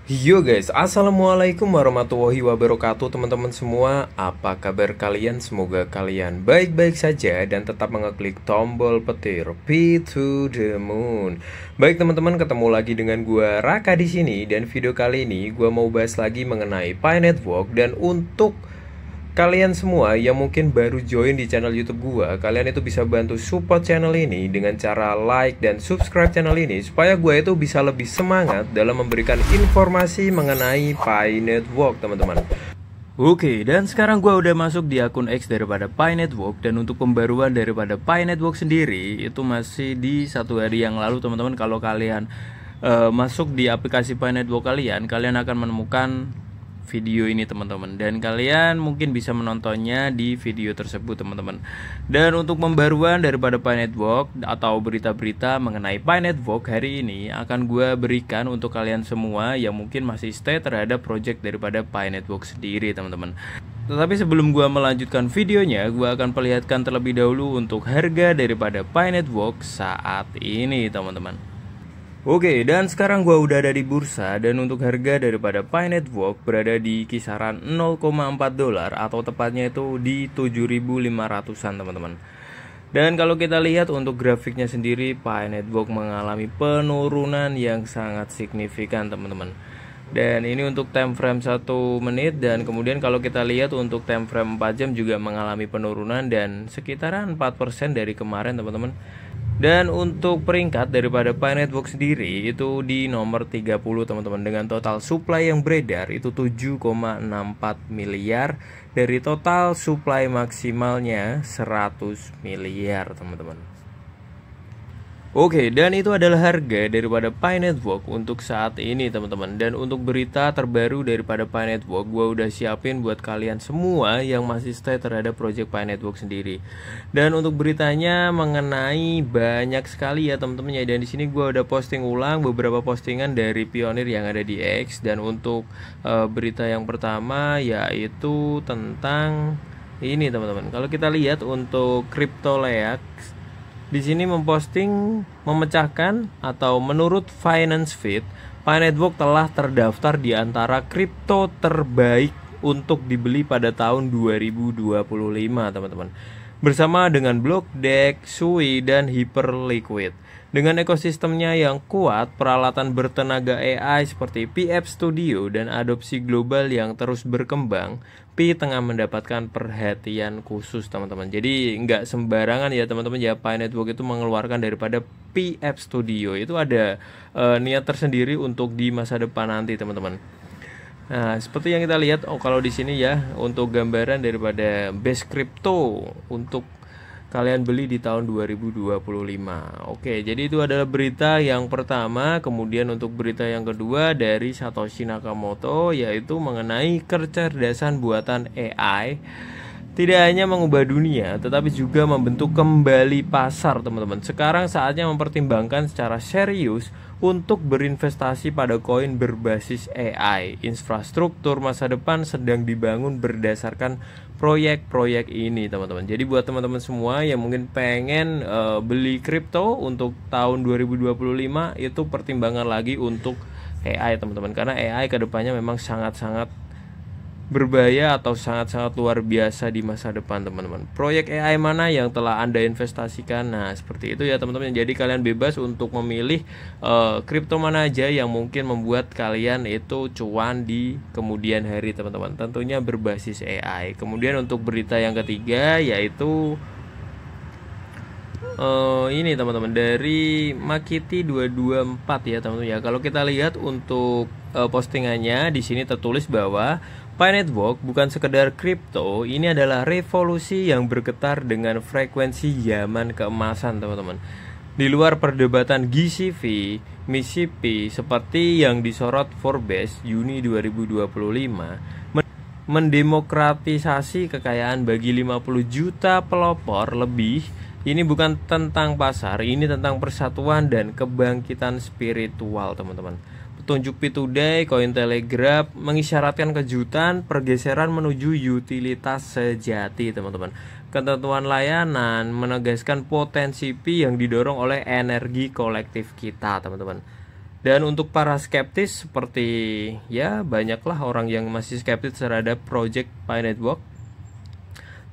Yo guys, assalamualaikum warahmatullahi wabarakatuh teman-teman semua. Apa kabar kalian? Semoga kalian baik-baik saja dan tetap mengeklik tombol petir P to the Moon. Baik teman-teman, ketemu lagi dengan gua Raka di sini, dan video kali ini gua mau bahas lagi mengenai Pi Network. Dan untuk kalian semua yang mungkin baru join di channel YouTube gua, kalian itu bisa bantu support channel ini dengan cara like dan subscribe channel ini supaya gua itu bisa lebih semangat dalam memberikan informasi mengenai Pi Network, teman-teman. Oke, dan sekarang gua udah masuk di akun X daripada Pi Network, dan untuk pembaruan daripada Pi Network sendiri itu masih di 1 hari yang lalu, teman-teman. Kalau kalian masuk di aplikasi Pi Network kalian akan menemukan video ini, teman-teman, dan kalian mungkin bisa menontonnya di video tersebut, teman-teman. Dan untuk pembaruan daripada Pi Network atau berita-berita mengenai Pi Network hari ini akan gue berikan untuk kalian semua yang mungkin masih stay terhadap project daripada Pi Network sendiri, teman-teman. Tetapi sebelum gue melanjutkan videonya, gue akan perlihatkan terlebih dahulu untuk harga daripada Pi Network saat ini, teman-teman. Oke, dan sekarang gua udah ada di bursa, dan untuk harga daripada Pi Network berada di kisaran $0,4 atau tepatnya itu di 7.500-an, teman-teman. Dan kalau kita lihat untuk grafiknya sendiri, Pi Network mengalami penurunan yang sangat signifikan, teman-teman. Dan ini untuk time frame 1 menit, dan kemudian kalau kita lihat untuk time frame 4 jam juga mengalami penurunan dan sekitaran 4% dari kemarin, teman-teman. Dan untuk peringkat daripada Pi Network sendiri itu di nomor 30, teman-teman, dengan total supply yang beredar itu 7,64 miliar dari total supply maksimalnya 100 miliar, teman-teman. Oke, dan itu adalah harga daripada Pi Network untuk saat ini, teman-teman. Dan untuk berita terbaru daripada Pi Network, gue udah siapin buat kalian semua yang masih stay terhadap project Pi Network sendiri. Dan untuk beritanya mengenai banyak sekali ya, teman-teman ya. Dan di sini gue udah posting ulang beberapa postingan dari pionir yang ada di X. Dan untuk berita yang pertama yaitu tentang ini, teman-teman. Kalau kita lihat untuk CryptoLeaks di sini memposting memecahkan atau menurut Finance Feed, Pi Network telah terdaftar di antara kripto terbaik untuk dibeli pada tahun 2025, teman-teman. Bersama dengan Blockdex, Sui, dan Hyperliquid. Dengan ekosistemnya yang kuat, peralatan bertenaga AI seperti PF Studio dan adopsi global yang terus berkembang, Pi tengah mendapatkan perhatian khusus, teman-teman. Jadi nggak sembarangan ya, teman-teman ya, Pi Network itu mengeluarkan daripada PF Studio. Itu ada niat tersendiri untuk di masa depan nanti, teman-teman. Nah, seperti yang kita lihat, kalau di sini ya, untuk gambaran daripada base crypto untuk kalian beli di tahun 2025. Oke, jadi itu adalah berita yang pertama. Kemudian untuk berita yang kedua dari Satoshi Nakamoto, yaitu mengenai kecerdasan buatan AI tidak hanya mengubah dunia, tetapi juga membentuk kembali pasar, teman-teman. Sekarang saatnya mempertimbangkan secara serius untuk berinvestasi pada koin berbasis AI. Infrastruktur masa depan sedang dibangun berdasarkan proyek-proyek ini, teman-teman. Jadi buat teman-teman semua yang mungkin pengen beli kripto untuk tahun 2025, itu pertimbangan lagi untuk AI, teman-teman. Karena AI kedepannya memang sangat-sangat berbahaya atau sangat-sangat luar biasa di masa depan, teman-teman. Proyek AI mana yang telah Anda investasikan? Nah, seperti itu ya, teman-teman. Jadi kalian bebas untuk memilih kripto mana aja yang mungkin membuat kalian itu cuan di kemudian hari, teman-teman. Tentunya berbasis AI. Kemudian untuk berita yang ketiga yaitu ini, teman-teman, dari Makiti 224 ya, teman-teman ya. Kalau kita lihat untuk postingannya di sini tertulis bahwa Pi Network bukan sekedar kripto, ini adalah revolusi yang bergetar dengan frekuensi zaman keemasan, teman-teman. Di luar perdebatan GCV, MISIP seperti yang disorot Forbes Juni 2025, mendemokratisasi kekayaan bagi 50 juta pelopor lebih. Ini bukan tentang pasar, ini tentang persatuan dan kebangkitan spiritual, teman-teman. Petunjuk P2Day, Cointelegraph mengisyaratkan kejutan pergeseran menuju utilitas sejati, teman-teman. Ketentuan layanan menegaskan potensi Pi yang didorong oleh energi kolektif kita, teman-teman. Dan untuk para skeptis seperti ya banyaklah orang yang masih skeptis terhadap project Pi Network,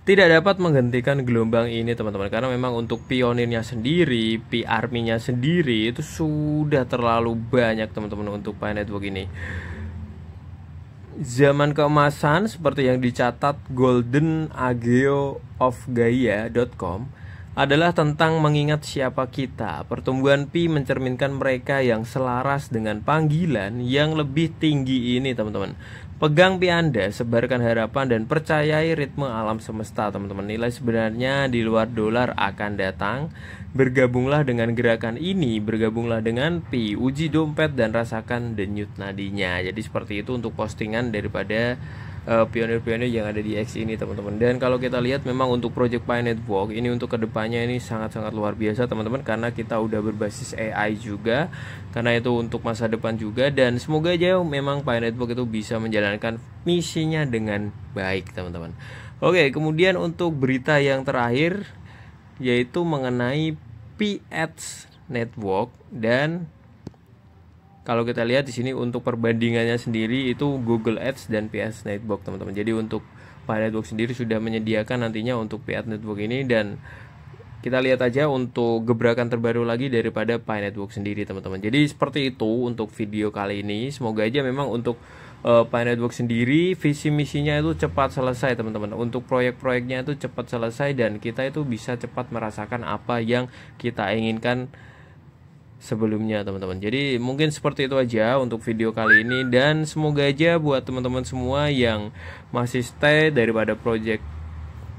tidak dapat menghentikan gelombang ini teman-teman, karena memang untuk pionirnya sendiri, Pi Army-nya sendiri itu sudah terlalu banyak teman-teman untuk Pi Network ini. Zaman keemasan seperti yang dicatat Golden Ageo of Gaia.com adalah tentang mengingat siapa kita. Pertumbuhan Pi mencerminkan mereka yang selaras dengan panggilan yang lebih tinggi ini teman-teman. Pegang Pi Anda, sebarkan harapan dan percayai ritme alam semesta teman-teman. Nilai sebenarnya di luar dolar akan datang. Bergabunglah dengan gerakan ini, bergabunglah dengan Pi, uji dompet dan rasakan denyut nadinya. Jadi seperti itu untuk postingan daripada pionir-pionir yang ada di X ini teman-teman. Dan kalau kita lihat memang untuk project Pi Network ini untuk kedepannya ini sangat-sangat luar biasa teman-teman, karena kita udah berbasis AI juga, karena itu untuk masa depan juga. Dan semoga aja memang Pi Network itu bisa menjalankan misinya dengan baik teman-teman. Oke, kemudian untuk berita yang terakhir yaitu mengenai Pi Ads Network. Dan kalau kita lihat di sini untuk perbandingannya sendiri itu Google Ads dan Pi Ads Network teman-teman. Jadi untuk Pi Network sendiri sudah menyediakan nantinya untuk Pi Ads Network ini, dan kita lihat aja untuk gebrakan terbaru lagi daripada Pi Network sendiri teman-teman. Jadi seperti itu untuk video kali ini. Semoga aja memang untuk Pi Network sendiri visi misinya itu cepat selesai teman-teman. Untuk proyek-proyeknya itu cepat selesai dan kita itu bisa cepat merasakan apa yang kita inginkan sebelumnya teman-teman. Jadi mungkin seperti itu aja untuk video kali ini, dan semoga aja buat teman-teman semua yang masih stay daripada project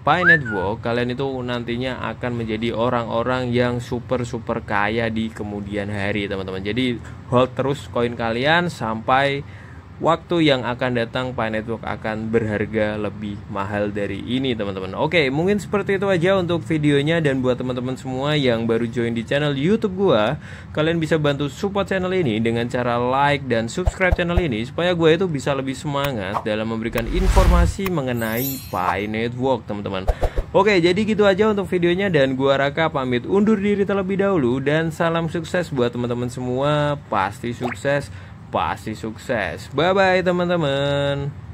Pi Network, kalian itu nantinya akan menjadi orang-orang yang super kaya di kemudian hari teman-teman. Jadi hold terus koin kalian sampai waktu yang akan datang Pi Network akan berharga lebih mahal dari ini teman-teman. Oke, mungkin seperti itu aja untuk videonya. Dan buat teman-teman semua yang baru join di channel YouTube gua, kalian bisa bantu support channel ini dengan cara like dan subscribe channel ini, supaya gua itu bisa lebih semangat dalam memberikan informasi mengenai Pi Network teman-teman. Oke, jadi gitu aja untuk videonya, dan gua Raka pamit undur diri terlebih dahulu, dan salam sukses buat teman-teman semua. Pasti sukses. Pasti sukses. Bye bye teman-teman.